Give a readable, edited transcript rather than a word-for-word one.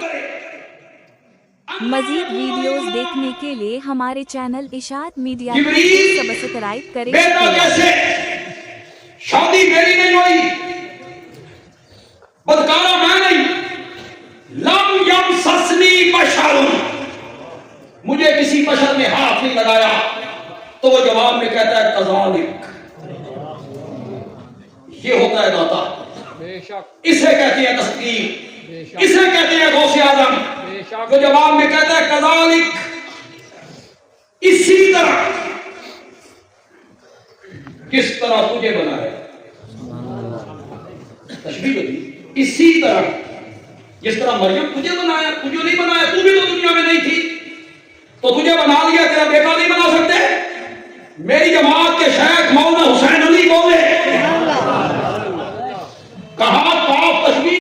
کرے. مزید ویڈیوز دیکھنے کے لیے ہمارے چینل اشاعت میڈیا کو جبریل سبسکرائب کریں. بیٹا کیسے؟ شادی میری نہیں ہوئی، بدکارا میں نہیں. لم یمسسنی بشر، مجھے کسی بشر نے ہاتھ نہیں لگایا. تو وہ جواب میں کہتا ہے کذالک، یہ ہوتا ہے داتا. اسے کہتے ہیں تسکین، اسے کہتے ہیں غوث اعظم. جو جواب میں کہتا ہے کذالک، اسی طرح. کس طرح تجھے بنایا، تشبیہ ہوتی، اسی طرح جس طرح مریم تجھے بنایا. تجھے نہیں بنایا، تو بھی تو دنیا میں نہیں تھی، تو تجھے بنا لیا، تیرا بیٹا نہیں بنا سکتے. میری جماعت